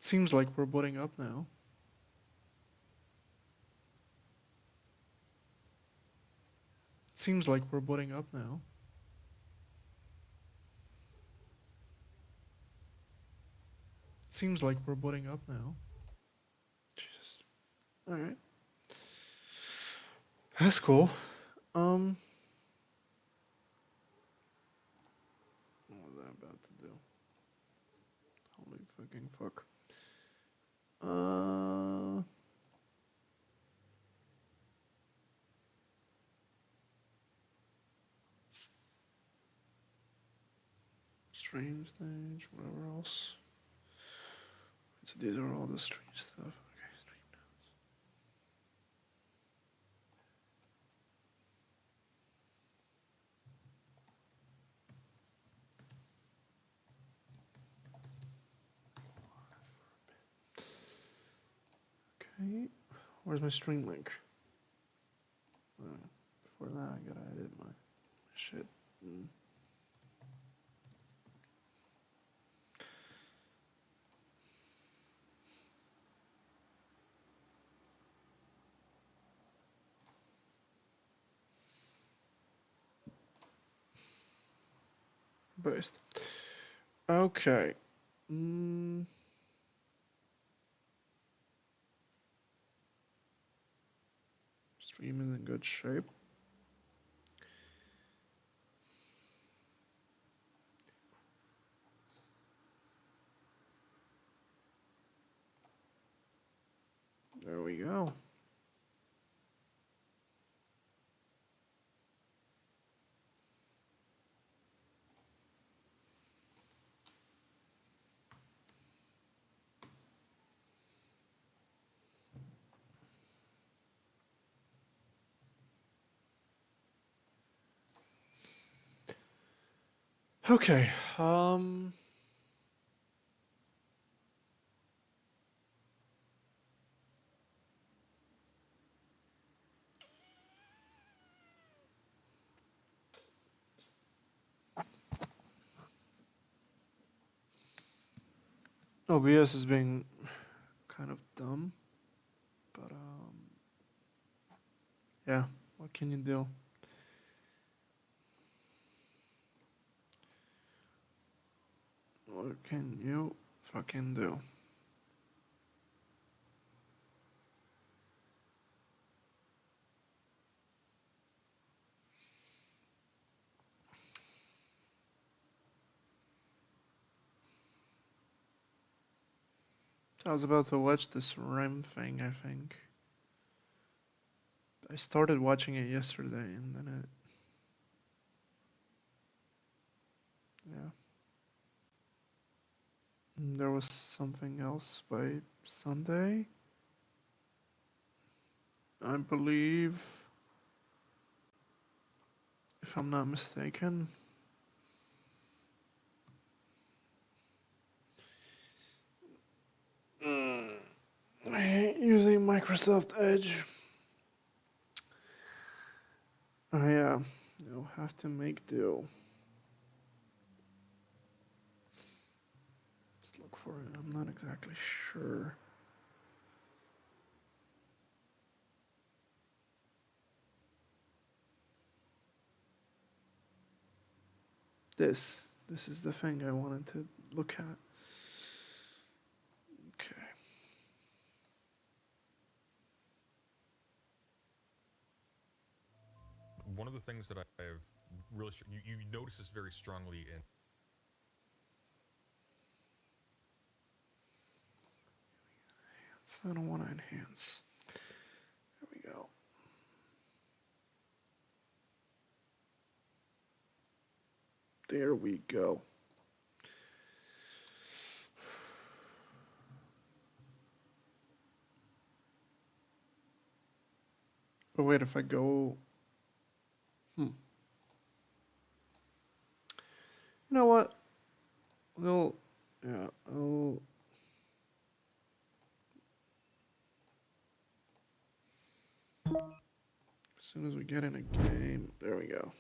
Seems like we're booting up now. Seems like we're booting up now. Seems like we're booting up now. Jesus. Alright. That's cool. What was I about to do? Holy fucking fuck. Stream stage, whatever else. So these are all the stream stuff. Okay, stream notes. Okay, where's my stream link? Before that, I gotta edit my shit. Based. Okay. Stream is in good shape. There we go. Okay. OBS is being kind of dumb, but yeah, what can you do? What can you fucking do? I was about to watch this REM thing, I think. I started watching it yesterday and then it... Yeah. And there was something else by Sunday, I believe, if I'm not mistaken. I hate using Microsoft Edge. Yeah, you'll have to make do. Let's look for it. I'm not exactly sure. This is the thing I wanted to look at. Okay. One of the things that I've really you notice this very strongly in I don't want to enhance. There we go. There we go. Oh wait, if I go... You know what? Well, yeah, I'll... As soon as we get in a game, there we go.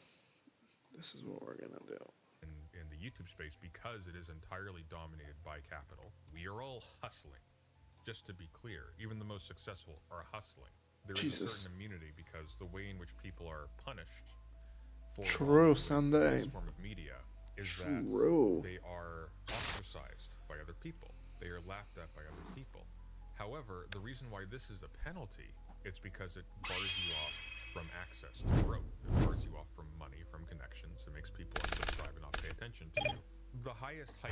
This is what we're gonna do. the YouTube space because it is entirely dominated by capital. We are all hustling. Just to be clear, even the most successful are hustling. There is a Jesus. certain immunity because the way in which people are punished for True, following Sunday. this form of media is True. that they are ostracized by other people. They are laughed at by other people. However, the reason why this is a penalty, it's because it bars you off from access to growth. It bars you off from money, from connections. It makes people unsubscribe and not pay attention to you. The highest height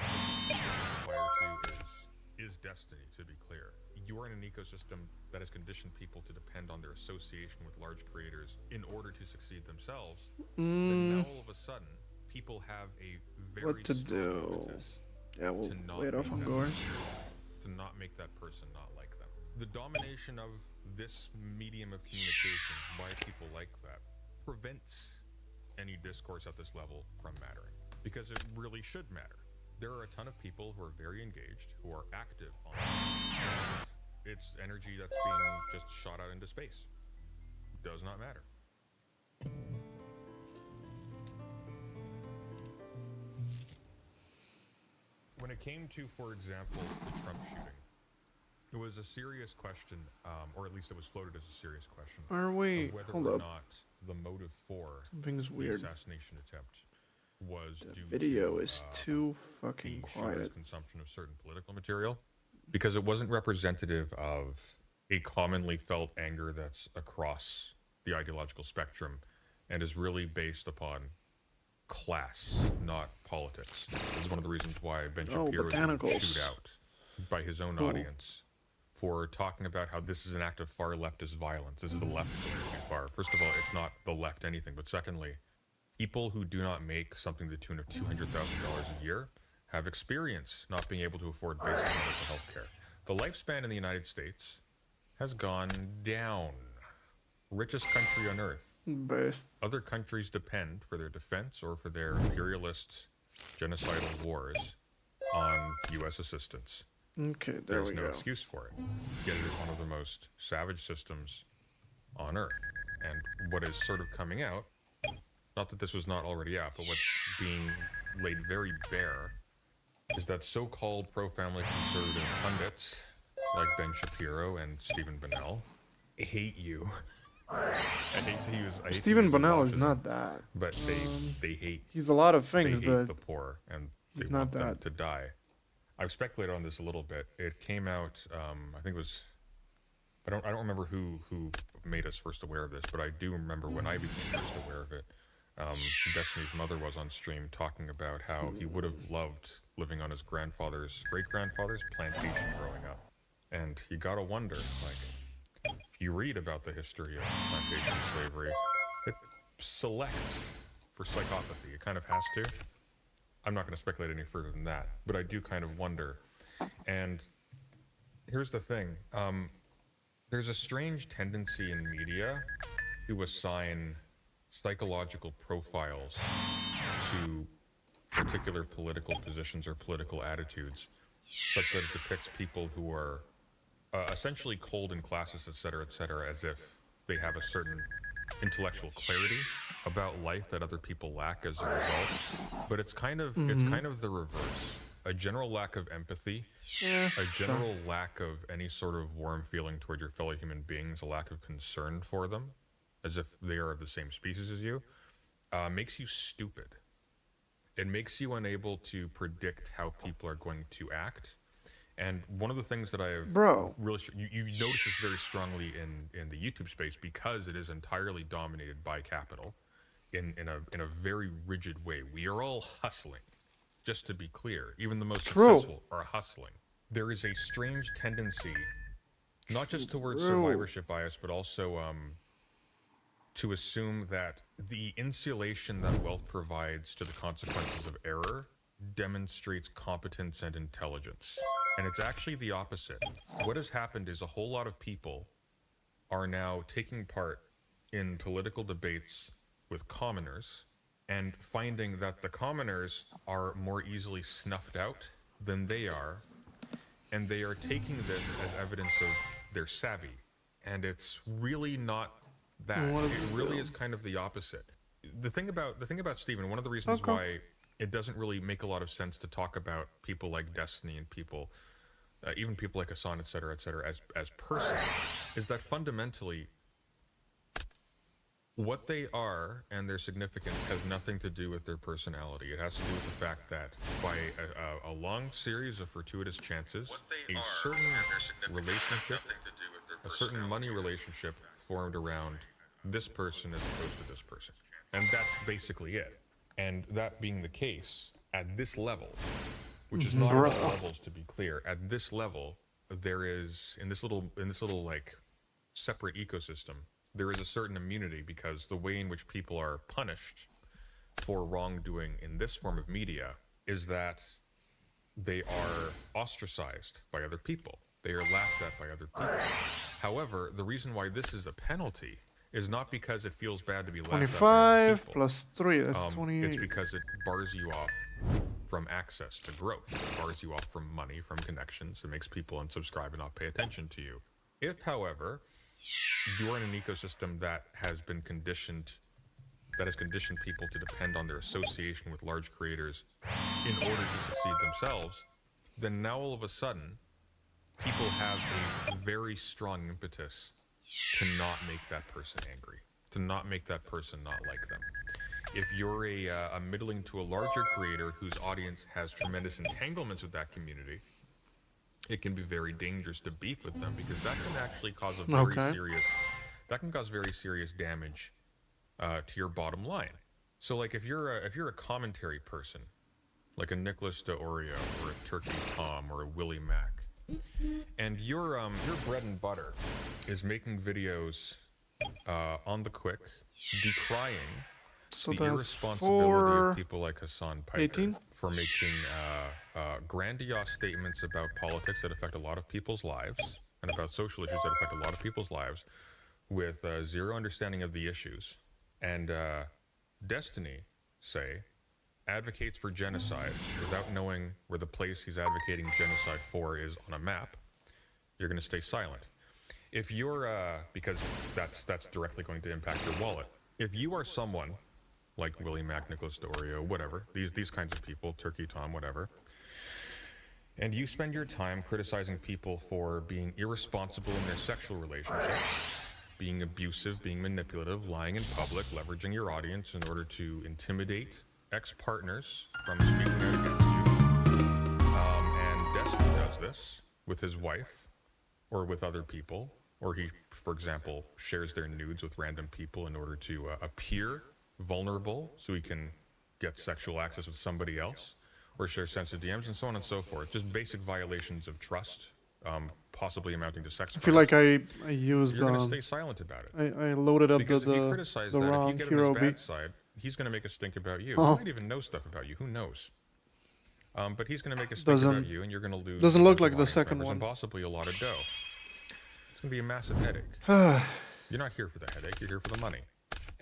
that you can aspire to is destiny, to be clear. You are in an ecosystem that has conditioned people to depend on their association with large creators in order to succeed themselves. Then now all of a sudden, people have a very What to strong do? impetus Yeah, we'll to not wait off make on that Gore. to not make that person not like them. The domination of this medium of communication by people like that prevents any discourse at this level from mattering, because it really should matter. There are a ton of people who are very engaged, who are active on it. It's energy that's being just shot out into space. Does not matter. When it came to, for example, the Trump shooting, it was a serious question, or at least it was floated as a serious question, Are we? of whether Hold or up. not the motive for Something's the weird. assassination attempt was The due video to is too fucking the shooter's quiet. consumption of certain political material, because it wasn't representative of a commonly felt anger that's across the ideological spectrum and is really based upon class, not politics. This is one of the reasons why Ben Oh, Shapiro was botanicals. chewed out by his own Cool. audience for talking about how this is an act of far leftist violence. This is the left going too far. First of all, it's not the left anything, but secondly, people who do not make something to the tune of $200,000 a year have experience not being able to afford basic medical health care. The lifespan in the United States has gone down. Richest country on earth. Best. Other countries depend for their defense or for their imperialist genocidal wars on U.S. assistance. Okay, there There's we no go. excuse for it. Yet it is one of the most savage systems on earth. And what is sort of coming out, not that this was not already out, but what's being laid very bare, is that so-called pro-family conservative pundits like Ben Shapiro and Stephen Bonnell hate you. I hate to use Stephen Bonnell is autism, not that. but they hate He's a lot of they things, hate but the poor and they he's want not them that. to die. I've speculated on this a little bit. It came out, I think it was, I don't remember who made us first aware of this, but I do remember when I became first aware of it. Destiny's mother was on stream talking about how he would have loved living on his great-grandfather's plantation growing up. And you gotta wonder, like, if you read about the history of plantation slavery, it selects for psychopathy. It kind of has to. I'm not going to speculate any further than that, but I do kind of wonder. And here's the thing. There's a strange tendency in media to assign psychological profiles to particular political positions or political attitudes, such that it depicts people who are essentially cold and classist, etc., as if they have a certain intellectual clarity about life that other people lack as a result. But it's kind of the reverse. A general lack of empathy, yeah, a general lack of any sort of warm feeling toward your fellow human beings, a lack of concern for them, as if they are of the same species as you, makes you stupid. It makes you unable to predict how people are going to act. And one of the things that I have really, you notice this very strongly in the YouTube space, because it is entirely dominated by capital in a very rigid way. We are all hustling, just to be clear. Even the most successful are hustling. There is a strange tendency, not just towards survivorship bias, but also to assume that the insulation that wealth provides to the consequences of error demonstrates competence and intelligence. And it's actually the opposite. What has happened is a whole lot of people are now taking part in political debates with commoners and finding that the commoners are more easily snuffed out than they are, and they are taking this as evidence of their savvy. And it's really not that. It really is kind of the opposite. The thing about Stephen, one of the reasons why it doesn't really make a lot of sense to talk about people like Destiny and people even people like Hassan, et cetera, as person, is that fundamentally what they are and their significance has nothing to do with their personality. It has to do with the fact that by a long series of fortuitous chances, a certain relationship, a certain money relationship formed around this person as opposed to this person. And that's basically it. And that being the case, at this level, which is not all levels to be clear, at this level, there is, in this little like separate ecosystem, there is a certain immunity because the way in which people are punished for wrongdoing in this form of media is that they are ostracized by other people. They are laughed at by other people. However, the reason why this is a penalty is not because it feels bad to be laughed at by other 25 people. plus 3, that's 28. It's because it bars you off from access to growth. It bars you off from money, from connections. It makes people unsubscribe and not pay attention to you. If, however, you're in an ecosystem that has been conditioned, that has conditioned people to depend on their association with large creators in order to succeed themselves, then now all of a sudden, people have a very strong impetus to not make that person angry, to not make that person not like them. If you're a middling to a larger creator whose audience has tremendous entanglements with that community, it can be very dangerous to beef with them because that can actually cause a very serious damage to your bottom line. So like if you're a commentary person, like a Nicholas DeOrio or a Turkey Tom or a Willie Mack, and your bread and butter is making videos on the quick, decrying So the that's irresponsibility of people like Hassan Piker 18? for making grandiose statements about politics that affect a lot of people's lives and about social issues that affect a lot of people's lives with zero understanding of the issues. And Destiny, say, advocates for genocide without knowing where the place he's advocating genocide for is on a map. You're going to stay silent. If you're, because that's directly going to impact your wallet. If you are someone like Willie Mack, Nicholas DeOrio, whatever, these kinds of people, Turkey Tom, whatever, and you spend your time criticizing people for being irresponsible in their sexual relationships, being abusive, being manipulative, lying in public, leveraging your audience in order to intimidate ex-partners from speaking out against you, and Destiny does this with his wife or with other people, or he, for example, shares their nudes with random people in order to appear vulnerable so he can get sexual access with somebody else, or share sensitive DMs, and so on and so forth. Just basic violations of trust, possibly amounting to sex I feel crimes. like I used You're going to stay silent about it. I loaded up Because if you the criticize the that, if wrong you get hero him his bad beat. side, he's going to make a stink about you. Oh. He might even know stuff about you. Who knows? But he's going to make a stink about you, and you're going to lose. Doesn't look like the audience second members one. And possibly a lot of dough. It's going to be a massive headache. You're not here for the headache. You're here for the money.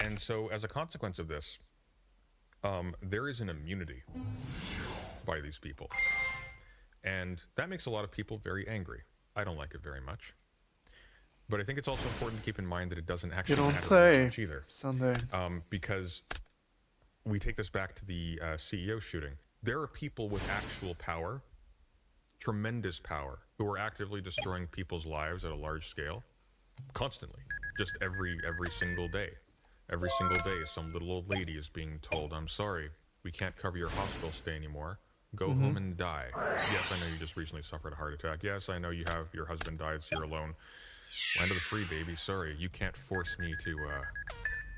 And so, as a consequence of this, there is an immunity by these people, and that makes a lot of people very angry. I don't like it very much. But I think it's also important to keep in mind that it doesn't actually You don't matter very say, much either. Sunday. Because we take this back to the CEO shooting. There are people with actual power, tremendous power, who are actively destroying people's lives at a large scale, constantly, just every single day. Every single day, some little old lady is being told, "I'm sorry, we can't cover your hospital stay anymore. Go home and die." Yes, I know you just recently suffered a heart attack. Yes, I know you have your husband died, so you're alone. Land of the free, baby. Sorry, you can't force me to.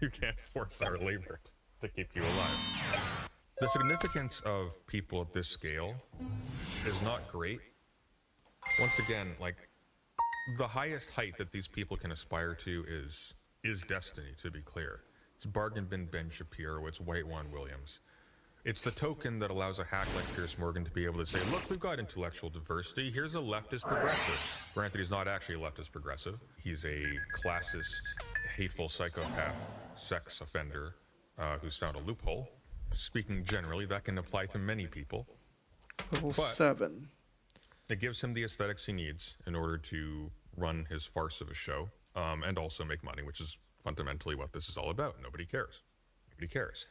You can't force our labor to keep you alive. The significance of people at this scale is not great. Once again, like, the highest height that these people can aspire to is Destiny, to be clear. It's Bargain Bin Ben Shapiro, it's White Juan Williams. It's the token that allows a hack like Piers Morgan to be able to say, look, we've got intellectual diversity, here's a leftist progressive. Granted, he's not actually a leftist progressive. He's a classist, hateful psychopath, sex offender, who's found a loophole. Speaking generally, that can apply to many people. Level But 7. it gives him the aesthetics he needs in order to run his farce of a show, and also make money, which is fundamentally what this is all about. Nobody cares. Nobody cares.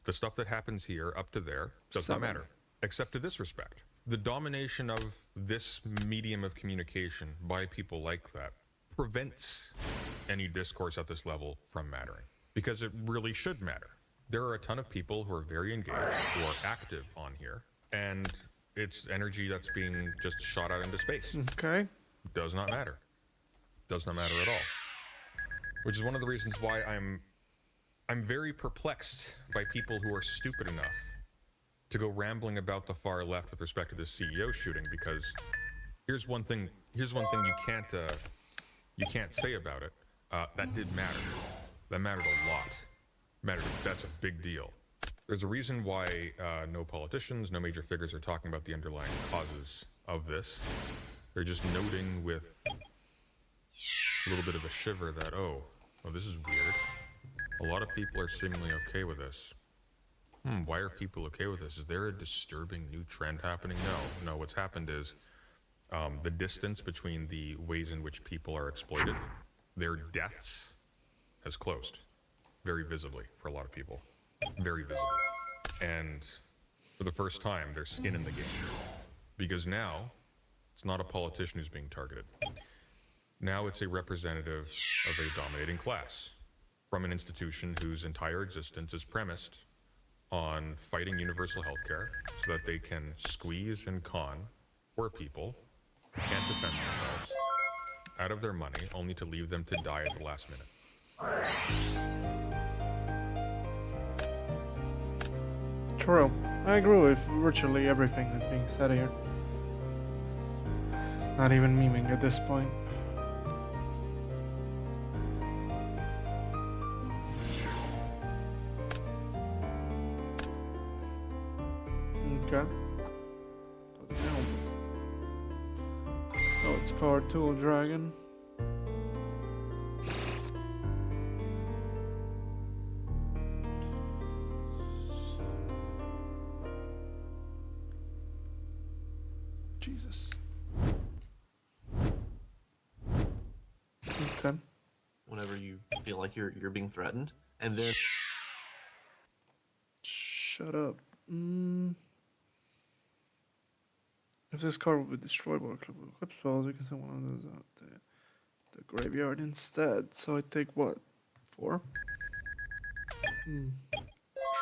The stuff that happens here up to there does not 7. matter, except to this respect. the domination of this medium of communication by people like that prevents any discourse at this level from mattering, because it really should matter. There are a ton of people who are very engaged, who are active on here, and it's energy that's being just shot out into space. Okay. Does not matter. Does not matter at all. Which is one of the reasons why I'm very perplexed by people who are stupid enough to go rambling about the far left with respect to this CEO shooting, because here's one thing you can't say about it. That did matter. That mattered a lot. That's a big deal. There's a reason why no politicians, no major figures are talking about the underlying causes of this. They're just noting with a little bit of a shiver that, oh, this is weird. A lot of people are seemingly okay with this. Why are people okay with this? Is there a disturbing new trend happening? No. What's happened is the distance between the ways in which people are exploited, their deaths, has closed very visibly for a lot of people. Very visibly. And for the first time, there's skin in the game. Because now, it's not a politician who's being targeted. Now it's a representative of a dominating class from an institution whose entire existence is premised on fighting universal health care so that they can squeeze and con poor people who can't defend themselves out of their money, only to leave them to die at the last minute. True. I agree with virtually everything that's being said here. Not even memeing at this point. Okay. Oh, it's Power Tool Dragon. Jesus. Okay. Whenever you feel like you're being threatened, and then Shut up. If this card will be destroyed by a clip of clip spells, you can send one of those out to the graveyard instead. So I take what? 4?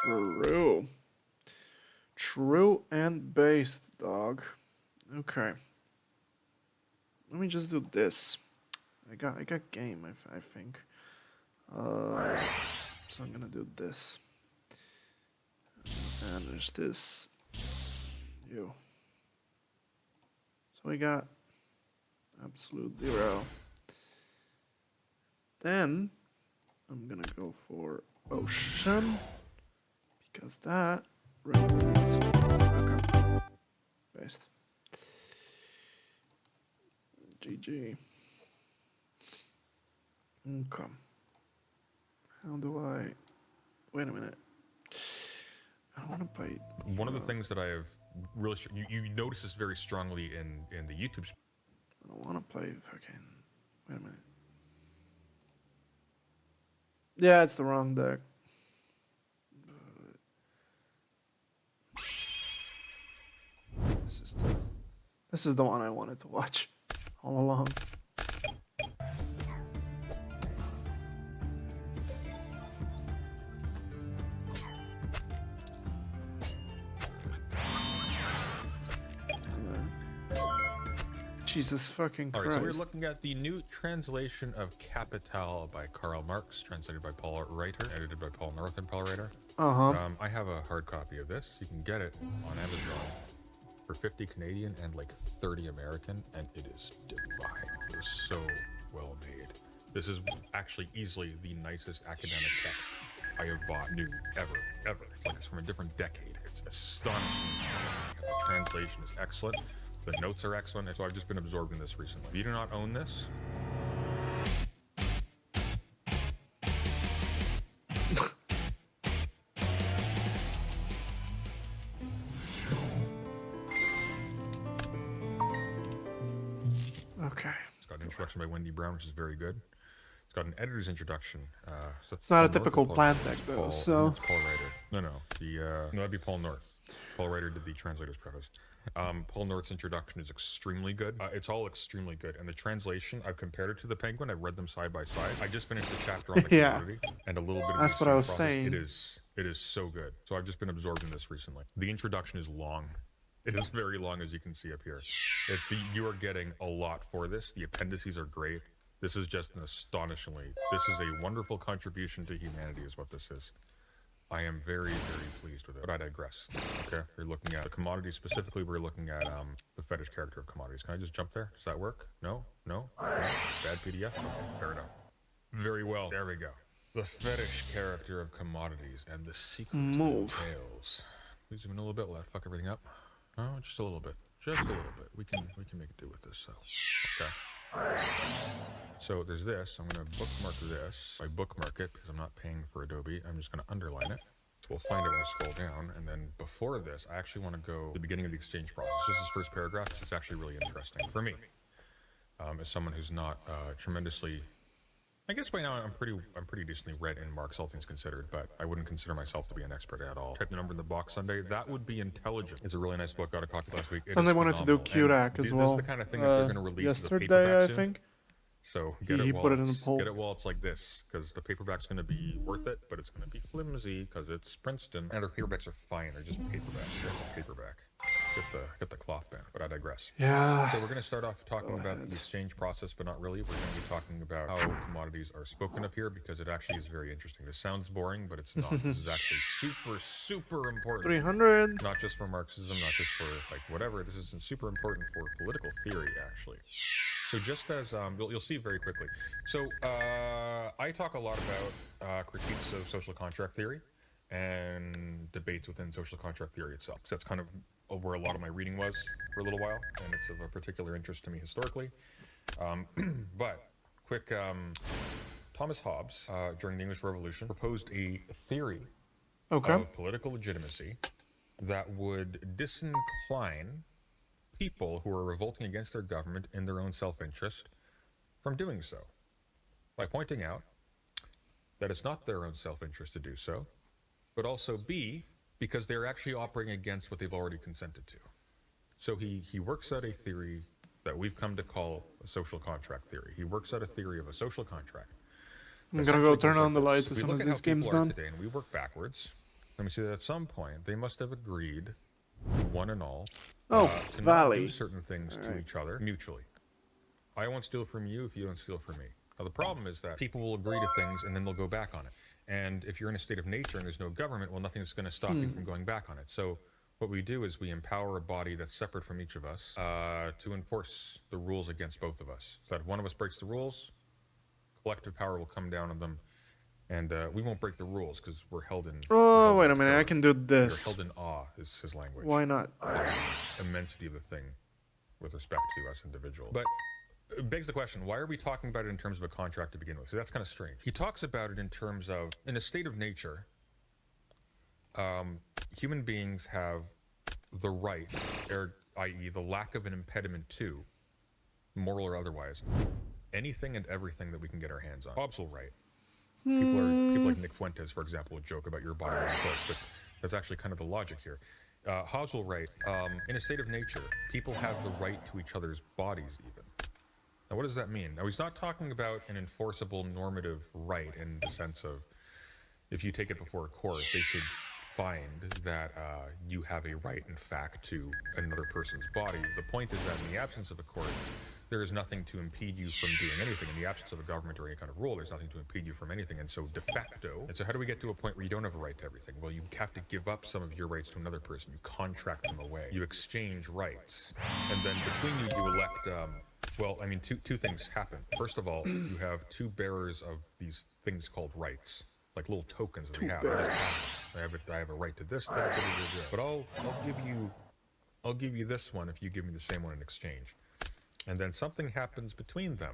True. True and based, dog. Okay. Let me just do this. I got game, I think. So I'm gonna do this. And there's this. You. So we got absolute 0. Then I'm gonna go for Ocean because that represents okay. Based. GG. Okay. How do I? Wait a minute. I want to play. One of the things that I have really you notice this very strongly in the YouTube. I don't want to play fucking. Wait a minute. Yeah, it's the wrong deck. But this is the one I wanted to watch all along. Jesus fucking Christ. Alright, so we're looking at the new translation of Capital by Karl Marx, translated by Paul Reiter, edited by Paul North and Paul Reiter. I have a hard copy of this. You can get it on Amazon for 50 Canadian and like 30 American, and it is divine. It is so well made. This is actually easily the nicest academic text I have bought new ever. It's like it's from a different decade. It's astonishing. The translation is excellent. The notes are excellent, and so I've just been absorbing this recently. If you do not own this, okay. it's got an introduction by Wendy Brown, which is very good. It's got an editor's introduction. So It's not a Paul North or typical Paul- plant deck, though, Paul, so- it's Paul Ryder. No, that'd be Paul North. Paul Ryder did the translator's preface. Paul North's introduction is extremely good. It's all extremely good, and the translation, I've compared it to the Penguin. I've read them side by side. I just finished the chapter on the Yeah. community and a little bit of That's the what I was process. saying. It is so good. So I've just been absorbing this recently. The introduction is long. It is very long, as you can see up here. You are getting a lot for this. The appendices are great. This is just an astonishingly. This is a wonderful contribution to humanity, is what this is. I am very, very pleased with it. But I digress. Okay, we're looking at the commodities. Specifically, we're looking at the fetish character of commodities. Can I just jump there? Does that work? No? Bad PDF? Fair enough. Very well. There we go. The fetish character of commodities and the secret details. Please zoom in a little bit. Will that fuck everything up? No, just a little bit. Just a little bit. We can make do with this. So, okay. So there's this. I'm going to bookmark this. I bookmark it because I'm not paying for Adobe. I'm just going to underline it. So we'll find it when we scroll down. And then before this, I actually want to go to the beginning of the exchange process. This is first paragraph. It's actually really interesting for me. As someone who's not tremendously... I guess by now I'm pretty decently read in Marx, all things considered, but I wouldn't consider myself to be an expert at all. Type the number in the box Sunday. That would be intelligent. It's a really nice book. Got a copy last week. Sunday wanted to do Kurak as well. This is the kind of thing that they're going to release as a yesterday, paperback I soon. think. So get He it while put it in a it's, poll. get it while it's like this, because the paperback's going to be worth it, but it's going to be flimsy because it's Princeton, and their paperbacks are fine. They're just paperbacks. They're just paperback. Get the cloth band, but I digress. Yeah. So we're going to start off talking about the exchange process, but not really. We're going to be talking about how commodities are spoken of here, because it actually is very interesting. This sounds boring, but it's not. This is actually super, super important. 300. Not just for Marxism, not just for like whatever. This is super important for political theory, actually. So just as you'll see very quickly. So I talk a lot about critiques of social contract theory and debates within social contract theory itself. So that's kind of where a lot of my reading was for a little while, and it's of a particular interest to me historically. But quick, Thomas Hobbes, during the English Revolution, proposed a theory of political legitimacy that would disincline people who are revolting against their government in their own self-interest from doing so, by pointing out that it's not their own self-interest to do so, but also B, because they're actually operating against what they've already consented to. So he works out a theory that we've come to call a social contract theory. He works out a theory of a social contract. I'm gonna go turn on the lights as We soon look as at this how people game's are done. today, and we work backwards. Let me see that at some point they must have agreed, one and all, Oh, to not Valley. do certain things to each other mutually. I won't steal from you if you don't steal from me. Now the problem is that people will agree to things and then they'll go back on it. And if you're in a state of nature and there's no government, well, nothing's going to stop you from going back on it. So what we do is we empower a body that's separate from each of us to enforce the rules against both of us. So that if one of us breaks the rules, collective power will come down on them. And we won't break the rules because we're held in... Oh, wait a minute. I can do You're this. held in awe, is his language. Why not? The immensity of the thing with respect to us individuals. But it begs the question, why are we talking about it in terms of a contract to begin with? So that's kind of strange. He talks about it in terms of, in a state of nature, human beings have the right, i.e. the lack of an impediment to, moral or otherwise, anything and everything that we can get our hands on. Hobbes will write. People like Nick Fuentes, for example, would joke about your body being choice, but that's actually kind of the logic here. Hobbes will write, in a state of nature, people have the right to each other's bodies even. Now, what does that mean? Now, he's not talking about an enforceable normative right in the sense of if you take it before a court, they should find that you have a right, in fact, to another person's body. The point is that in the absence of a court, there is nothing to impede you from doing anything. In the absence of a government or any kind of rule, there's nothing to impede you from anything. And so de facto, and so how do we get to a point where you don't have a right to everything? Well, you have to give up some of your rights to another person. You contract them away. You exchange rights. And then between you, you elect, well, I mean, two things happen. First of all, you have two bearers of these things called rights, like little tokens that we have. I have a right to this, that, but I'll give you this one if you give me the same one in exchange. And then something happens between them.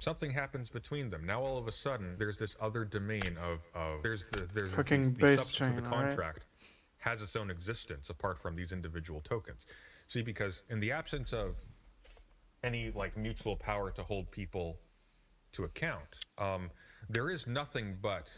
Now all of a sudden, there's this other domain of there's Fucking the base substance of the chain, alright. contract has its own existence apart from these individual tokens. See, because in the absence of any like mutual power to hold people to account, There is nothing but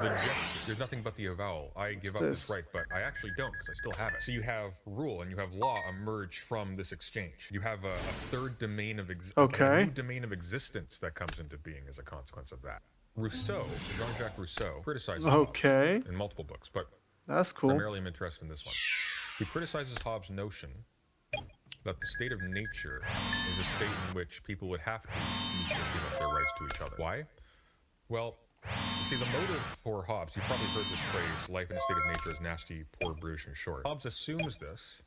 the gesture. There's nothing but the avowal. I give up this this? right, but I actually don't because I still have it. So you have rule and you have law emerge from this exchange. You have a third domain of Okay. a new domain of existence that comes into being as a consequence of that. Rousseau, Jean-Jacques Rousseau, criticizes Okay. Hobbes in multiple books, but That's cool. primarily I'm interested in this one. He criticizes Hobbes' notion that the state of nature is a state in which people would have to mutually give up their rights to each other. Why? Well, you see, the motive for Hobbes, you've probably heard this phrase, life in a state of nature is nasty, poor, brutish, and short. Hobbes assumes this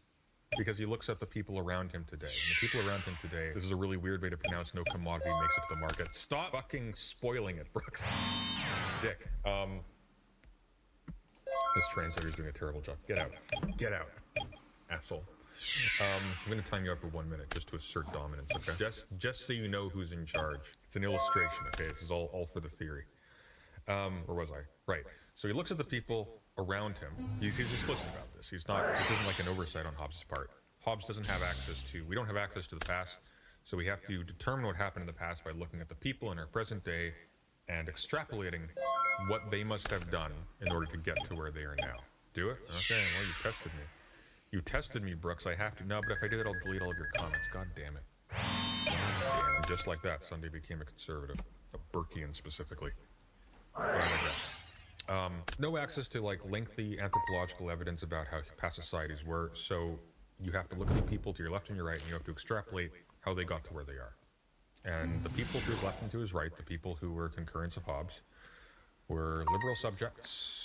because he looks at the people around him today. And the people around him today, this is a really weird way to pronounce no commodity makes it to the market. Stop fucking spoiling it, Brooks. Dick. This translator's doing a terrible job. Get out. Get out, asshole. I'm going to time you out for 1 minute just to assert dominance, okay? Just so you know who's in charge. It's an illustration, okay? This is all for the theory. Where was I? Right. So he looks at the people around him. He's explicit about this. This isn't like an oversight on Hobbes' part. Hobbes doesn't have access to, we don't have access to the past, so we have to determine what happened in the past by looking at the people in our present day and extrapolating what they must have done in order to get to where they are now. Do it? Okay, well, you tested me. You tested me, Brooks. I have to. No, but if I do that, I'll delete all of your comments. God damn it. Damn. And just like that, Sunday became a conservative. A Burkean specifically. No access to like lengthy anthropological evidence about how past societies were, so you have to look at the people to your left and your right, and you have to extrapolate how they got to where they are. And the people to his left and to his right, the people who were concurrents of Hobbes, were liberal subjects.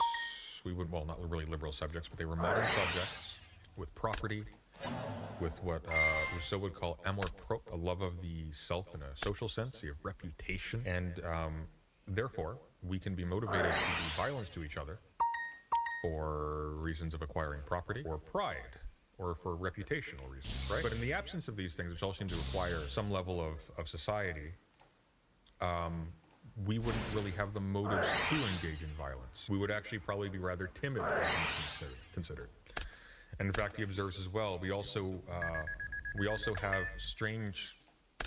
Well, not really liberal subjects, but they were modern subjects with property, with what Rousseau would call amour propre, a love of the self in a social sense, of reputation, and therefore, we can be motivated to do violence to each other for reasons of acquiring property or pride or for reputational reasons, right? But in the absence of these things, which all seem to require some level of society, we wouldn't really have the motives to engage in violence. We would actually probably be rather timid, all things considered. And in fact, he observes as well, we also have strange,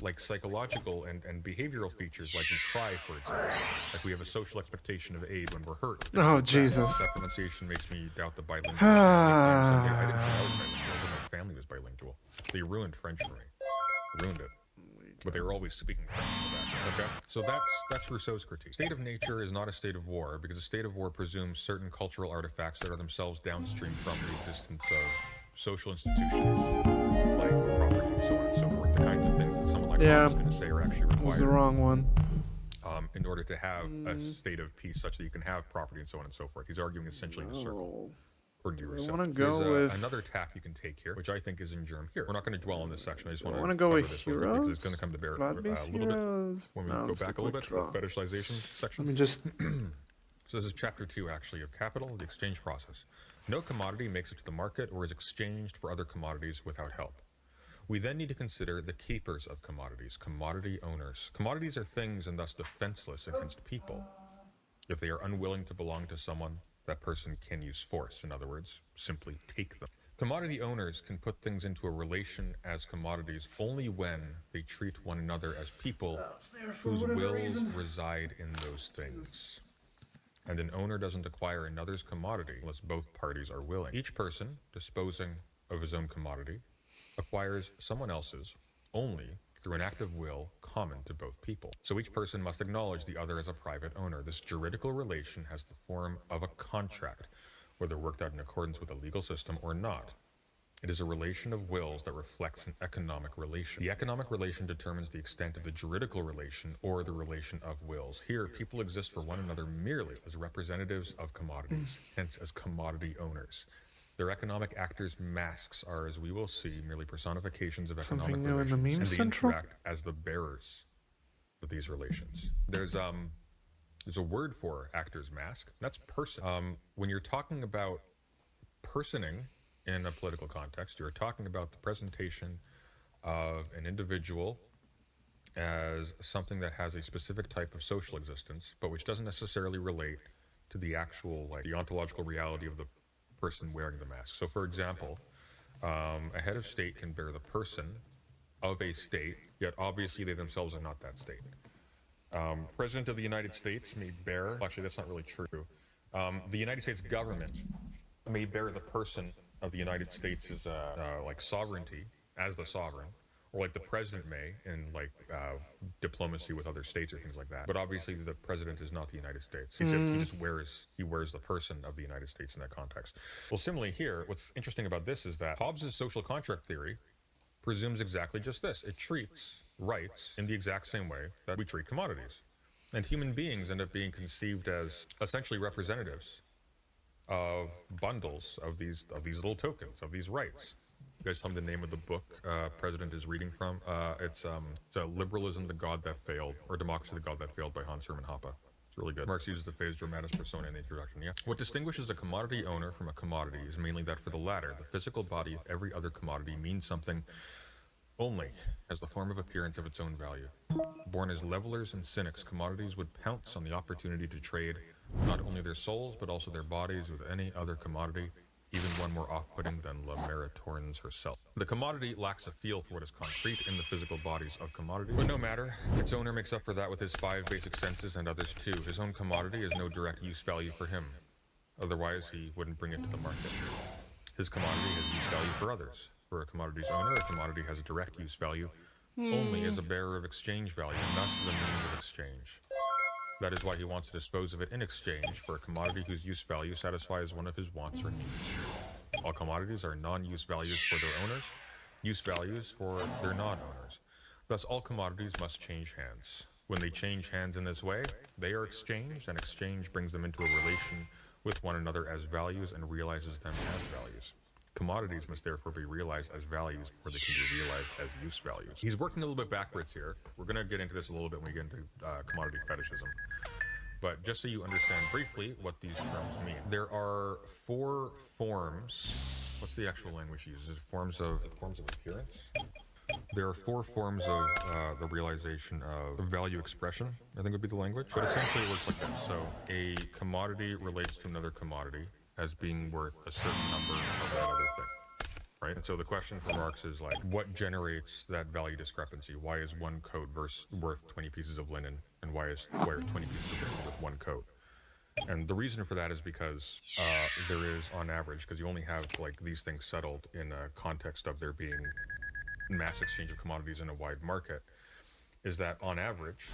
like psychological and behavioral features, like we cry, for example. Like we have a social expectation of aid when we're hurt. Oh, Jesus. That pronunciation makes me doubt the bilingual. I didn't say I was bilingual. I said my family was bilingual. They ruined French for me. Ruined it. But they were always speaking French in the background. Okay? So that's Rousseau's critique. State of nature is not a state of war, because a state of war presumes certain cultural artifacts that are themselves downstream from the existence of social institutions, like property, so on and so forth. The kinds of things that someone like Hobbes is going to say are actually required. Was the wrong one. In order to have a state of peace such that you can have property and so on and so forth. He's arguing essentially the circle. I want to go with another tack you can take here, which I think is in germ. Here, we're not going to dwell on this section. I just want to go cover with this one quickly because it's heroes. going to come to bear a God-based little bit heroes. when we No, go it's back the a little quick bit to the draw. fetishization section. Let me just. So this is chapter 2, actually, of Capital, the exchange process. No commodity makes it to the market or is exchanged for other commodities without help. We then need to consider the keepers of commodities, commodity owners. Commodities are things and thus defenseless against people. If they are unwilling to belong to someone, that person can use force. In other words, simply take them. Commodity owners can put things into a relation as commodities only when they treat one another as people whose wills reside in those things. And an owner doesn't acquire another's commodity unless both parties are willing. Each person, disposing of his own commodity, acquires someone else's only through an act of will common to both people. So each person must acknowledge the other as a private owner. This juridical relation has the form of a contract, whether worked out in accordance with a legal system or not. It is a relation of wills that reflects an economic relation. The economic relation determines the extent of the juridical relation or the relation of wills. Here, people exist for one another merely as representatives of commodities, hence as commodity owners. Their economic actors' masks are, as we will see, merely personifications of economic Something new in relations, the meme and they central? interact as the bearers of these relations. There's a word for actor's mask. That's person. When you're talking about personing in a political context, you're talking about the presentation of an individual as something that has a specific type of social existence, but which doesn't necessarily relate to the actual, like, the ontological reality of the person wearing the mask. So, for example, a head of state can bear the person of a state, yet obviously they themselves are not that state. President of the United States may bear, actually, that's not really true. The United States government may bear the person of the United States' like sovereignty as the sovereign, or like the president may in like diplomacy with other states or things like that. But obviously, the president is not the United States. He just wears the person of the United States in that context. Well, similarly here, what's interesting about this is that Hobbes's social contract theory presumes exactly just this. It treats rights in the exact same way that we treat commodities. And human beings end up being conceived as essentially representatives of bundles of these little tokens, of these rights. You guys tell me the name of the book President is reading from? It's Liberalism, the God That Failed, or Democracy, the God That Failed by Hans Hermann Hoppe. It's really good. Marx uses the phrase dramatis persona in the introduction, yeah? What distinguishes a commodity owner from a commodity is mainly that for the latter, the physical body of every other commodity means something only as the form of appearance of its own value. Born as levelers and cynics, commodities would pounce on the opportunity to trade not only their souls, but also their bodies with any other commodity, even one more off-putting than La Meritornes herself. The commodity lacks a feel for what is concrete in the physical bodies of commodities. But no matter, its owner makes up for that with his 5 basic senses and others too. His own commodity has no direct use value for him. Otherwise, he wouldn't bring it to the market. His commodity has use value for others. For a commodity's owner, a commodity has a direct use value only as a bearer of exchange value, and thus the means of exchange. That is why he wants to dispose of it in exchange for a commodity whose use value satisfies one of his wants or needs. All commodities are non-use values for their owners, use values for their non-owners. Thus, all commodities must change hands. When they change hands in this way, they are exchanged, and exchange brings them into a relation with one another as values and realizes them as values. Commodities must therefore be realized as values before they can be realized as use values. He's working a little bit backwards here. We're going to get into this a little bit when we get into commodity fetishism. But just so you understand briefly what these terms mean, there are 4 forms. What's the actual language used? Is it forms of appearance? There are 4 forms of the realization of value expression, I think would be the language. But essentially it works like this. So a commodity relates to another commodity as being worth a certain number of that other thing, right? And so the question for Marx is like, what generates that value discrepancy? Why is one coat worth 20 pieces of linen, and why are 20 pieces of linen worth 1 coat? And the reason for that is because there is, on average, because you only have like these things settled in a context of there being mass exchange of commodities in a wide market, is that on average,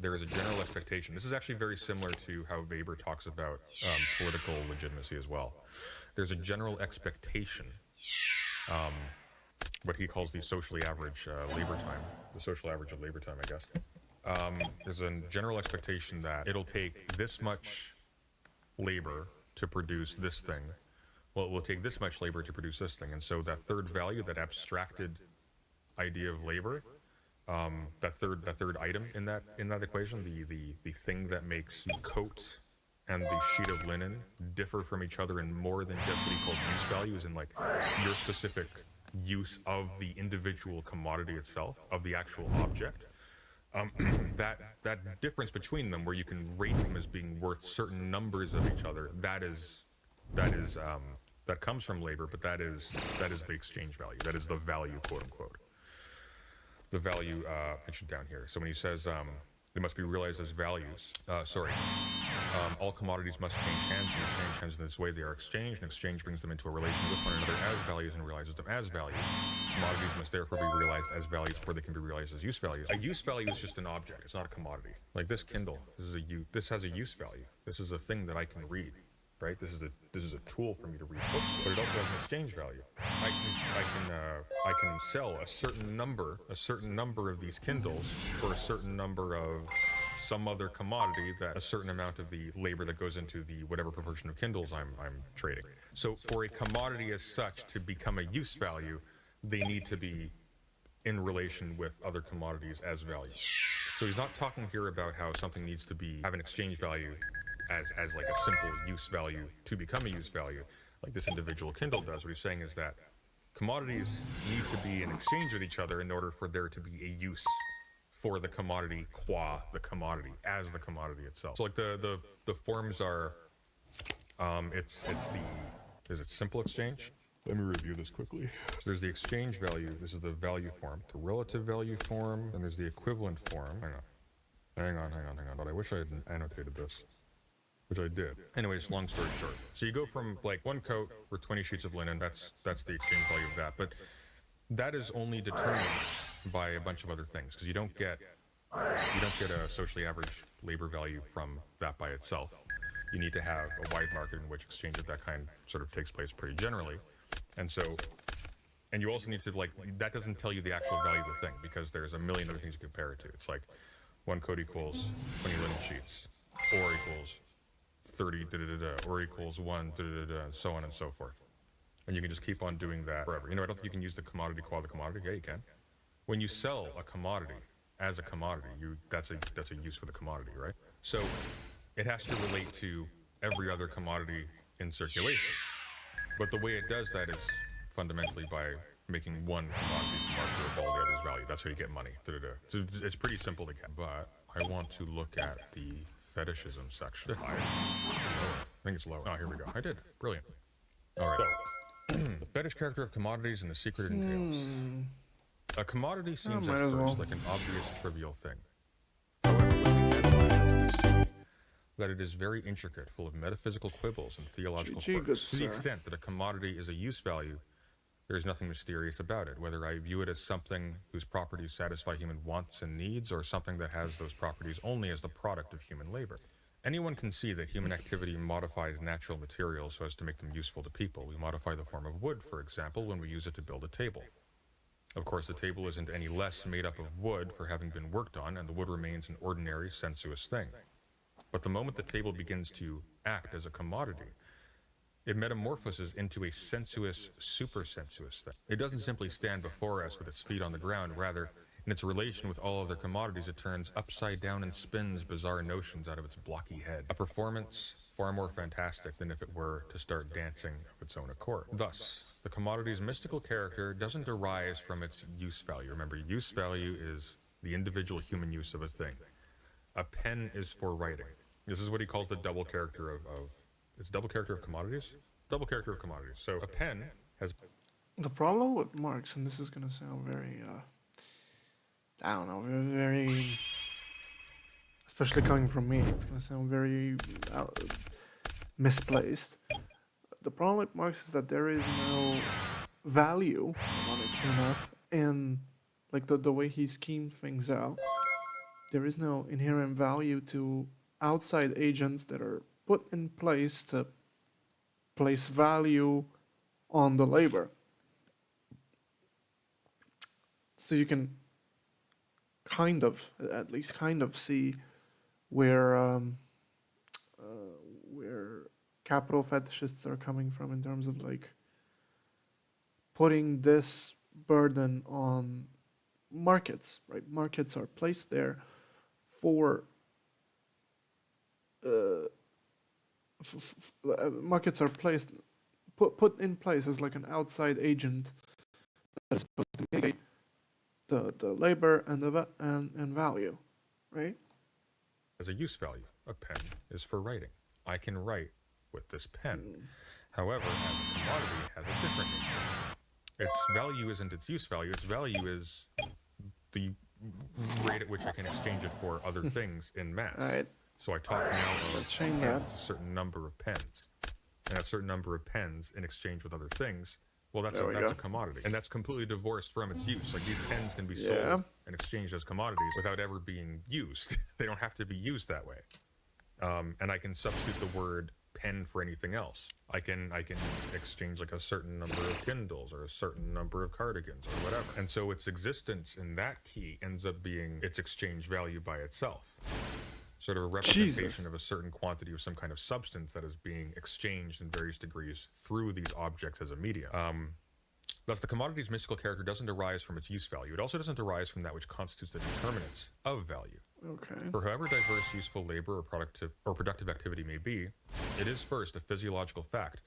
there is a general expectation. This is actually very similar to how Weber talks about political legitimacy as well. There's a general expectation, what he calls the socially average labor time, the social average of labor time, I guess. There's a general expectation that it'll take this much labor to produce this thing. Well, it will take this much labor to produce this thing. And so that third value, that abstracted idea of labor, that third item in that equation, the thing that makes the coat and the sheet of linen differ from each other in more than just what he called use values, in like your specific use of the individual commodity itself, of the actual object. That difference between them, where you can rate them as being worth certain numbers of each other, that comes from labor, but that is the exchange value. That is the value, quote unquote. The value mentioned down here. So when he says they must be realized as values, all commodities must change hands. When they change hands in this way, they are exchanged, and exchange brings them into a relation with one another as values and realizes them as values. Commodities must therefore be realized as values before they can be realized as use values. A use value is just an object. It's not a commodity. Like this Kindle, this has a use value. This is a thing that I can read. Right? This is a tool for me to read books, but it also has an exchange value. I can sell a certain number of these Kindles for a certain number of some other commodity, that a certain amount of the labor that goes into the whatever proportion of Kindles I'm trading. So for a commodity as such to become a use value, they need to be in relation with other commodities as values. So he's not talking here about how something needs to have an exchange value as like a simple use value to become a use value, like this individual Kindle does. What he's saying is that commodities need to be in exchange with each other in order for there to be a use for the commodity qua the commodity, as the commodity itself. So like the forms are, is it simple exchange? Let me review this quickly. So there's the exchange value. This is the value form, the relative value form, and there's the equivalent form. Hang on. Hang on. But I wish I had annotated this, which I did. Anyways, long story short. So you go from like one coat for 20 sheets of linen. That's the exchange value of that. But that is only determined by a bunch of other things because you don't get a socially average labor value from that by itself. You need to have a wide market in which exchange of that kind sort of takes place pretty generally. And you also need to, like, that doesn't tell you the actual value of the thing because there's a million other things you compare it to. It's like one coat equals 20 linen sheets, or equals 30 or equals 1 so on and so forth. And you can just keep on doing that forever. You know, I don't think you can use the commodity qua the commodity. Yeah, you can. When you sell a commodity as a commodity, that's a use for the commodity, right? So it has to relate to every other commodity in circulation. But the way it does that is fundamentally by making one commodity marker of all the others' value. That's how you get money. So it's pretty simple to get. But I want to look at the fetishism section. I think it's lower. Oh, here we go. I did. Brilliant. All right. So, the fetish character of commodities and the secret it entails. A commodity seems might at as first well. like an obvious, trivial thing. However, looking at it, we see that it is very intricate, full of metaphysical quibbles and theological GG, good quirks. To the sir. extent that a commodity is a use value, there is nothing mysterious about it, whether I view it as something whose properties satisfy human wants and needs, or something that has those properties only as the product of human labor. Anyone can see that human activity modifies natural materials so as to make them useful to people. We modify the form of wood, for example, when we use it to build a table. Of course, the table isn't any less made up of wood for having been worked on, and the wood remains an ordinary, sensuous thing. But the moment the table begins to act as a commodity, it metamorphoses into a sensuous, super-sensuous thing. It doesn't simply stand before us with its feet on the ground. Rather, in its relation with all other commodities, it turns upside down and spins bizarre notions out of its blocky head. A performance far more fantastic than if it were to start dancing of its own accord. Thus, the commodity's mystical character doesn't arise from its use value. Remember, use value is the individual human use of a thing. A pen is for writing. This is what he calls the double character of it's double character of commodities? Double character of commodities. So a pen has... The problem with Marx, and this is gonna sound very, I don't know, very, especially coming from me, it's gonna sound very misplaced. The problem with Marx is that there is no value, ironically enough, in like the way he schemed things out. There is no inherent value to outside agents that are put in place to place value on the labor. So you can at least kind of see where capital fetishists are coming from in terms of like putting this burden on markets, right? Markets are placed there for markets are put in place as like an outside agent that's supposed to mitigate the labor and and value, right? as a use value. A pen is for writing. I can write with this pen. However, as a commodity, it has a different nature. Its value isn't its use value. Its value is the rate at which I can exchange it for other things in mass. Right. So I talk now of Chain pens, that. a certain number of pens. And that certain number of pens in exchange with other things, well, that's There we a go. commodity. And that's completely divorced from its use. Like, these pens can be Yeah. sold and exchanged as commodities without ever being used. They don't have to be used that way. And I can substitute the word pen for anything else. I can exchange like a certain number of Kindles or a certain number of cardigans or whatever. And so its existence in that key ends up being its exchange value by itself. Sort of a representation Jesus. of a certain quantity of some kind of substance that is being exchanged in various degrees through these objects as a medium. Thus, the commodity's mystical character doesn't arise from its use value. It also doesn't arise from that which constitutes the determinants of value. Okay. For however diverse useful labor or productive activity may be, it is first a physiological fact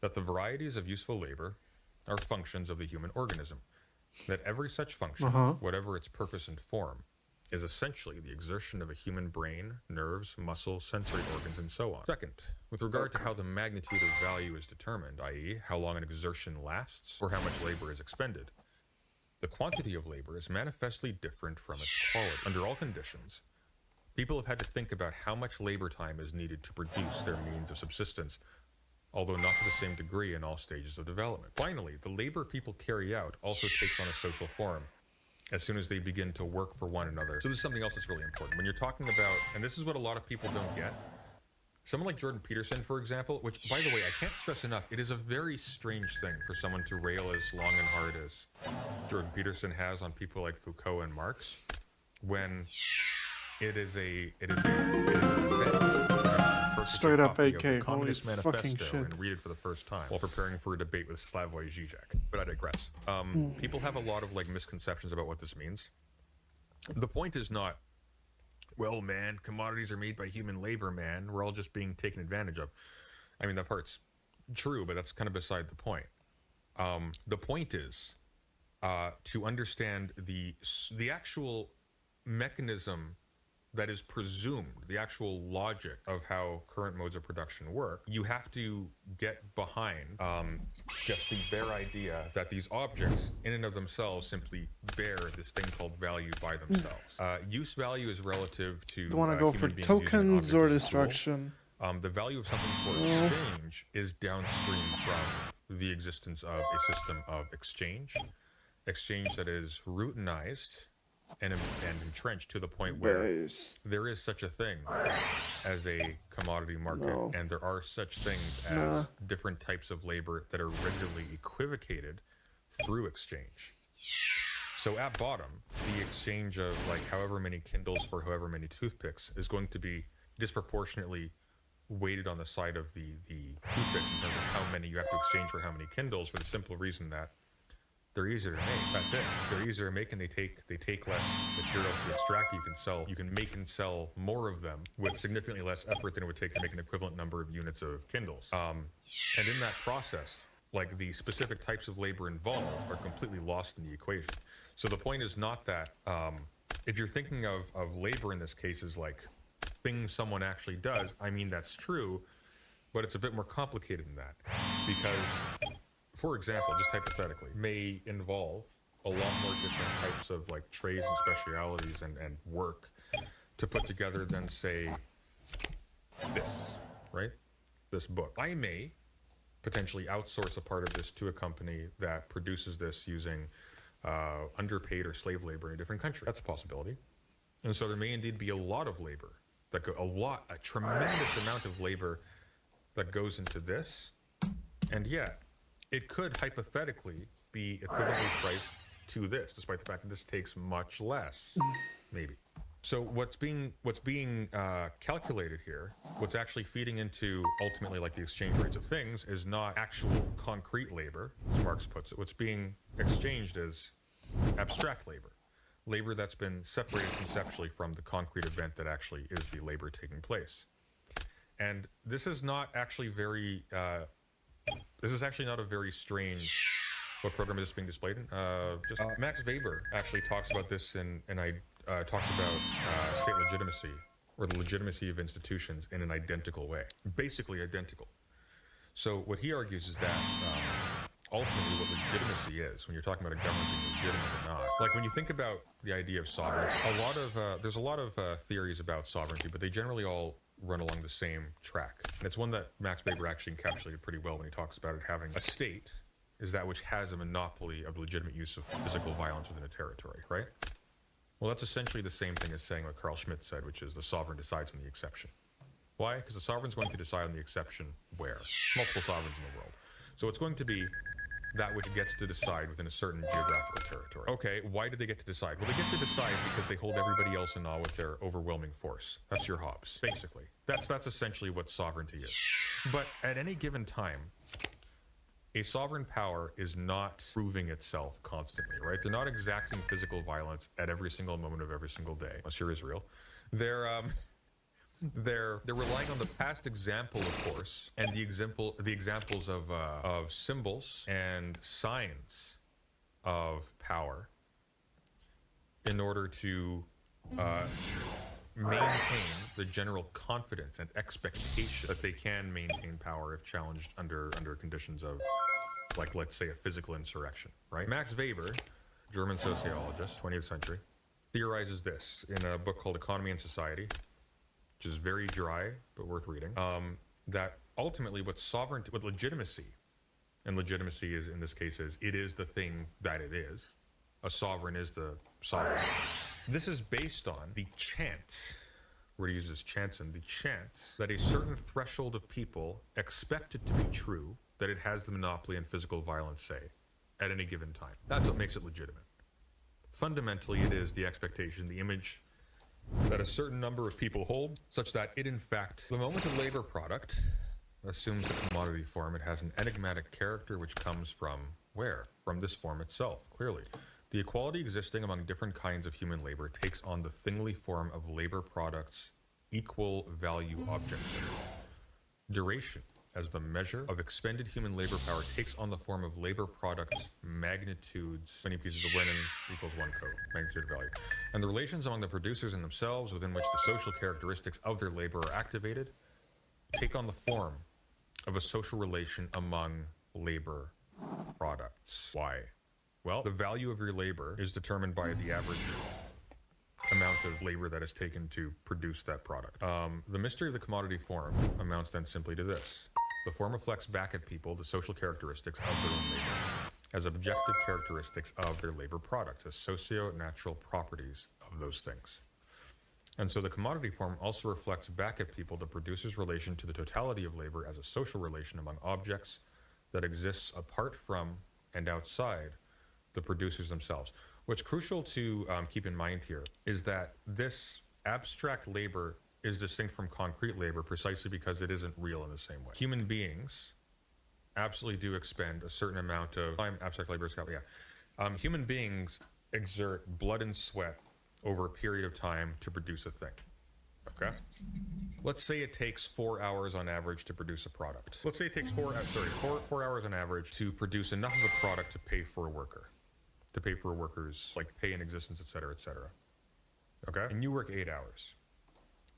that the varieties of useful labor are functions of the human organism. That every such function, whatever its purpose and form, is essentially the exertion of a human brain, nerves, muscles, sensory organs, and so on. Second, with regard to how the magnitude of value is determined, i.e., how long an exertion lasts or how much labor is expended, the quantity of labor is manifestly different from its quality. Under all conditions, People have had to think about how much labor time is needed to produce their means of subsistence, although not to the same degree in all stages of development. Finally, the labor people carry out also takes on a social form as soon as they begin to work for one another. So this is something else that's really important. When you're talking about, and this is what a lot of people don't get, someone like Jordan Peterson, for example, which, by the way, I can't stress enough, it is a very strange thing for someone to rail as long and hard as Jordan Peterson has on people like Foucault and Marx, when it is an event. Straight up AK, AK, holy Communist fucking Manifesto shit. and read it for the first time while preparing for a debate with Slavoj Žižek. But I digress. People have a lot of like misconceptions about what this means. The point is not, well, man, commodities are made by human labor, man. We're all just being taken advantage of. I mean, that part's true, but that's kind of beside the point. The point is to understand the actual mechanism that is presumed, the actual logic of how current modes of production work. You have to get behind just the bare idea that these objects in and of themselves simply bear this thing called value by themselves. Use value is relative to Do you want to go for human beings using an tokens object or as a tool. destruction? The value of something for exchange is downstream from the existence of a system of exchange that is routinized and entrenched to the point where there is such a thing as a commodity market, and there are such things as different types of labor that are regularly equivocated through exchange. So at bottom, the exchange of like however many Kindles for however many toothpicks is going to be disproportionately weighted on the side of the toothpicks in terms of how many you have to exchange for how many Kindles, for the simple reason that they're easier to make. That's it. They're easier to make, and they take less material to extract. You can make and sell more of them with significantly less effort than it would take to make an equivalent number of units of Kindles. And in that process, like the specific types of labor involved are completely lost in the equation. So the point is not that if you're thinking of labor in this case as like things someone actually does, I mean, that's true, but it's a bit more complicated than that, because, for example, just hypothetically, may involve a lot more different types of like trades and specialities and work to put together than, say, this, right? This book. I may potentially outsource a part of this to a company that produces this using underpaid or slave labor in a different country. That's a possibility. And so there may indeed be a lot of labor, a tremendous amount of labor that goes into this, and yet it could hypothetically be equivalently priced to this, despite the fact that this takes much less, maybe. So what's being calculated here, what's actually feeding into ultimately like the exchange rates of things, is not actual concrete labor, as Marx puts it. What's being exchanged is abstract labor that's been separated conceptually from the concrete event that actually is the labor taking place. And this is not actually very. This is actually not a very strange. What program is this being displayed in? Max Weber actually talks about this talks about state legitimacy, or the legitimacy of institutions, in an identical way, basically identical. So what he argues is that ultimately what legitimacy is, when you're talking about a government being legitimate or not, like when you think about the idea of sovereignty, there's a lot of theories about sovereignty, but they generally all run along the same track. And it's one that Max Weber actually encapsulated pretty well when he talks about it having a state is that which has a monopoly of legitimate use of physical violence within a territory, right? Well, that's essentially the same thing as saying what Carl Schmitt said, which is the sovereign decides on the exception. Why? Because the sovereign's going to decide on the exception where? There's multiple sovereigns in the world. So it's going to be that which gets to decide within a certain geographical territory. Okay, why do they get to decide? Well, they get to decide because they hold everybody else in awe with their overwhelming force. That's your Hobbes, basically. That's essentially what sovereignty is. But at any given time, a sovereign power is not proving itself constantly, right? They're not exacting physical violence at every single moment of every single day, unless you're Israel. They're relying on the past example, of course, and the examples of symbols and signs of power in order to maintain the general confidence and expectation that they can maintain power if challenged under conditions of, like, let's say, a physical insurrection, right? Max Weber, German sociologist, 20th century, theorizes this in a book called Economy and Society, which is very dry but worth reading. That ultimately, what legitimacy, and legitimacy is in this case is it is the thing that it is. A sovereign is the sovereign. This is based on the chance. Where he uses chanson, the chance that a certain threshold of people expect it to be true that it has the monopoly in physical violence, say, at any given time. That's what makes it legitimate. Fundamentally, it is the expectation, the image that a certain number of people hold, such that it, in fact, the moment a labor product assumes the commodity form, it has an enigmatic character which comes from where? From this form itself, clearly. The equality existing among different kinds of human labor takes on the thingly form of labor products' equal value objects. Duration, as the measure of expended human labor power, takes on the form of labor products' magnitudes. Many pieces of linen equals one coat, magnitude of value. And the relations among the producers and themselves, within which the social characteristics of their labor are activated, take on the form of a social relation among labor products. Why? Well, the value of your labor is determined by the average amount of labor that is taken to produce that product. The mystery of the commodity form amounts then simply to this. The form reflects back at people the social characteristics of their own labor as objective characteristics of their labor products, as socio-natural properties of those things. And so the commodity form also reflects back at people the producer's relation to the totality of labor as a social relation among objects that exists apart from and outside the producers themselves. What's crucial to keep in mind here is that this abstract labor is distinct from concrete labor precisely because it isn't real in the same way. Human beings absolutely do expend a certain amount of time. Abstract labor is, human beings exert blood and sweat over a period of time to produce a thing. Okay? Let's say it takes 4 hours on average to produce a product. Let's say it takes 4 hours on average to produce enough of a product to pay for a worker, to pay for a worker's like pay and existence, et cetera, et cetera. Okay? And you work 8 hours.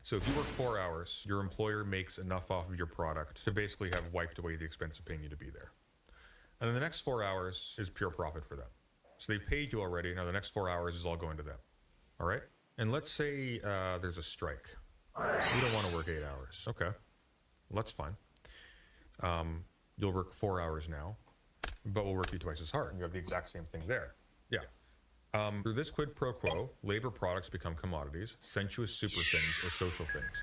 So if you work 4 hours, your employer makes enough off of your product to basically have wiped away the expense of paying you to be there. And then the next 4 hours is pure profit for them. So they've paid you already. Now the next 4 hours is all going to them. All right? And let's say there's a strike. You don't want to work 8 hours. Okay. Well, that's fine. You'll work 4 hours now, but we'll work you twice as hard. And you have the exact same thing there. Yeah. Through this quid pro quo, labor products become commodities, sensuous super things, or social things.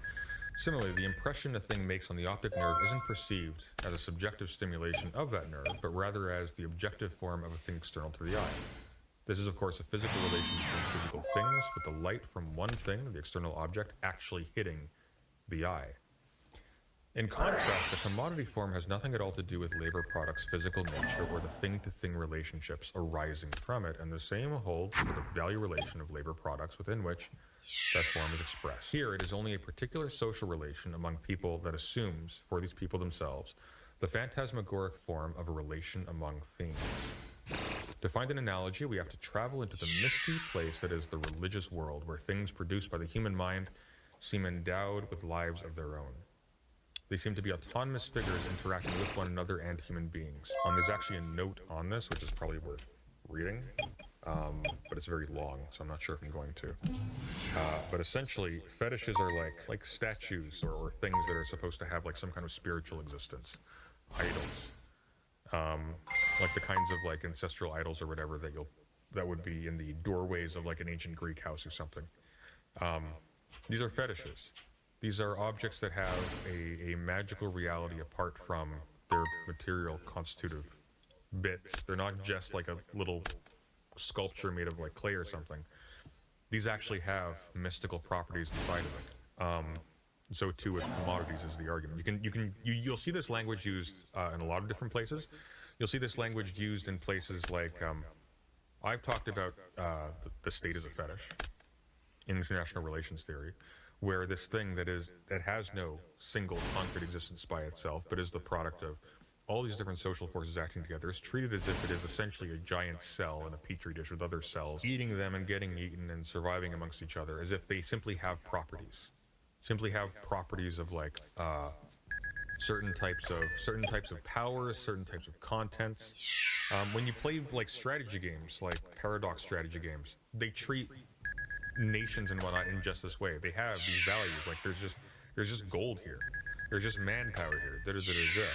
Similarly, the impression a thing makes on the optic nerve isn't perceived as a subjective stimulation of that nerve, but rather as the objective form of a thing external to the eye. This is, of course, a physical relation between physical things, with the light from one thing, the external object, actually hitting the eye. In contrast, the commodity form has nothing at all to do with labor products' physical nature or the thing-to-thing relationships arising from it, and the same holds for the value relation of labor products within which that form is expressed. Here, it is only a particular social relation among people that assumes, for these people themselves, the phantasmagoric form of a relation among things. To find an analogy, we have to travel into the misty place that is the religious world, where things produced by the human mind seem endowed with lives of their own. They seem to be autonomous figures interacting with one another and human beings. There's actually a note on this, which is probably worth reading, but it's very long, so I'm not sure if I'm going to. But essentially, fetishes are like statues or things that are supposed to have like some kind of spiritual existence. Idols. Like the kinds of like ancestral idols or whatever that would be in the doorways of like an ancient Greek house or something. These are fetishes. These are objects that have a magical reality apart from their material constitutive bits. They're not just like a little sculpture made of like clay or something. These actually have mystical properties inside of it. So too with commodities is the argument. You'll see this language used in a lot of different places. You'll see this language used in places like I've talked about the state as a fetish in international relations theory, where this thing that has no single concrete existence by itself, but is the product of all these different social forces acting together, is treated as if it is essentially a giant cell in a petri dish with other cells, eating them and getting eaten and surviving amongst each other, as if they simply have properties. Simply have properties of like certain types of powers, certain types of contents. When you play like strategy games, like paradox strategy games, they treat nations and whatnot in just this way. They have these values. Like there's just gold here. There's just manpower here. Da da da da da.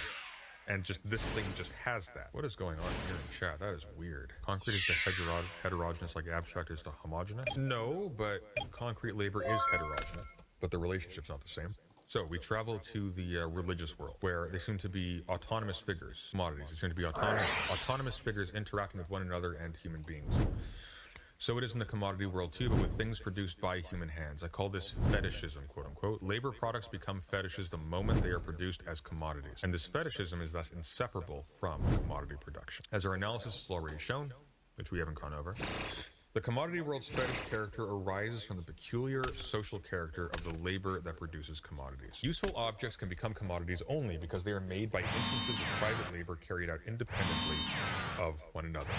And just this thing just has that. What is going on here in chat? That is weird. Concrete is to heterogeneous like abstract is to homogeneous? No, but concrete labor is heterogeneous. But the relationship's not the same. So we travel to the religious world, where they seem to be autonomous figures, commodities. They seem to be autonomous figures interacting with one another and human beings. So it is in the commodity world too, but with things produced by human hands. I call this fetishism, quote unquote. Labor products become fetishes the moment they are produced as commodities. And this fetishism is thus inseparable from commodity production. As our analysis has already shown, which we haven't gone over, the commodity world's fetish character arises from the peculiar social character of the labor that produces commodities. Useful objects can become commodities only because they are made by instances of private labor carried out independently of one another.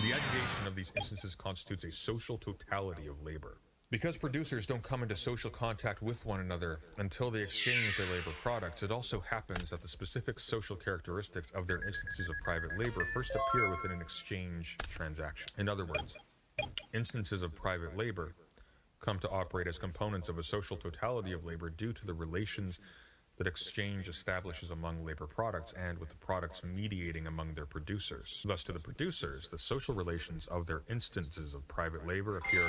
The aggregation of these instances constitutes a social totality of labor. Because producers don't come into social contact with one another until they exchange their labor products, it also happens that the specific social characteristics of their instances of private labor first appear within an exchange transaction. In other words, instances of private labor come to operate as components of a social totality of labor due to the relations that exchange establishes among labor products and with the products mediating among their producers. Thus, to the producers, the social relations of their instances of private labor appear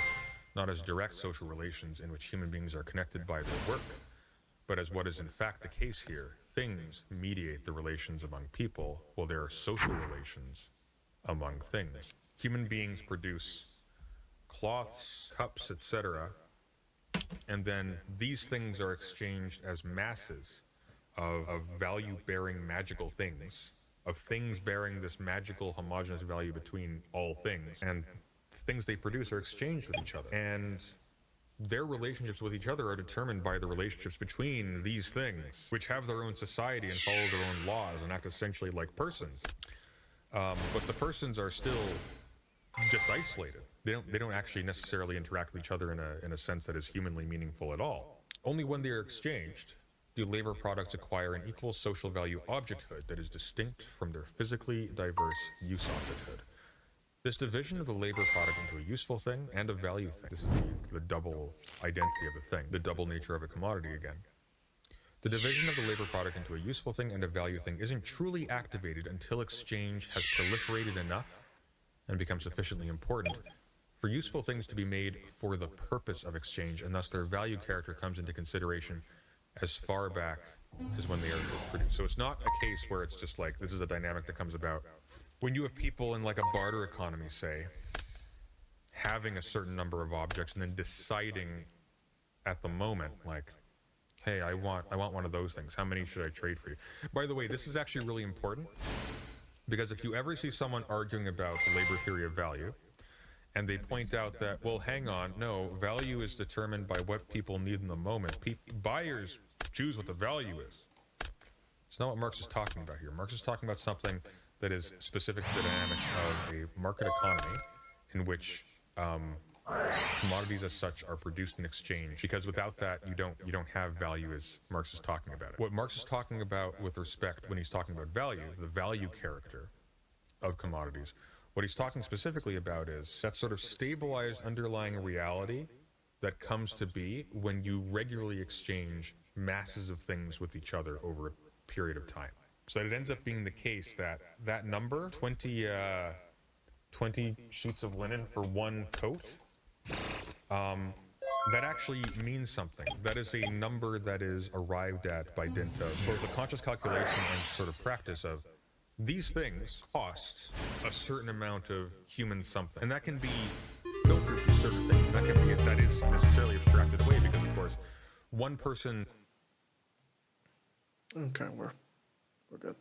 not as direct social relations in which human beings are connected by their work, but as what is in fact the case here. Things mediate the relations among people, while there are social relations among things. Human beings produce cloths, cups, etc., and then these things are exchanged as masses of value-bearing magical things, of things bearing this magical homogeneous value between all things, and things they produce are exchanged with each other. And their relationships with each other are determined by the relationships between these things, which have their own society and follow their own laws and act essentially like persons. But the persons are still just isolated. They don't actually necessarily interact with each other in a sense that is humanly meaningful at all. Only when they are exchanged do labor products acquire an equal social value objecthood that is distinct from their physically diverse use objecthood. This division of the labor product into a useful thing and a value thing. This is the double identity of the thing, the double nature of a commodity again. The division of the labor product into a useful thing and a value thing isn't truly activated until exchange has proliferated enough and become sufficiently important for useful things to be made for the purpose of exchange, and thus their value character comes into consideration as far back as when they are produced. So it's not a case where it's just like, this is a dynamic that comes about when you have people in like a barter economy, say, having a certain number of objects and then deciding at the moment, like, hey, I want one of those things. How many should I trade for you? By the way, this is actually really important, because if you ever see someone arguing about the labor theory of value, and they point out that, well, hang on, no, value is determined by what people need in the moment. Buyers choose what the value is. It's not what Marx is talking about here. Marx is talking about something that is specific to the dynamics of a market economy in which commodities as such are produced in exchange, because without that you don't have value as Marx is talking about it. What Marx is talking about with respect when he's talking about value, the value character of commodities, what he's talking specifically about is that sort of stabilized underlying reality that comes to be when you regularly exchange masses of things with each other over a period of time. So that it ends up being the case that that number, 20 sheets of linen for one coat, that actually means something. That is a number that is arrived at by dint of both the conscious calculation and sort of practice of these things cost a certain amount of human something. And that can be filtered through certain things. That is necessarily abstracted away because, of course, one person... Okay, we're good.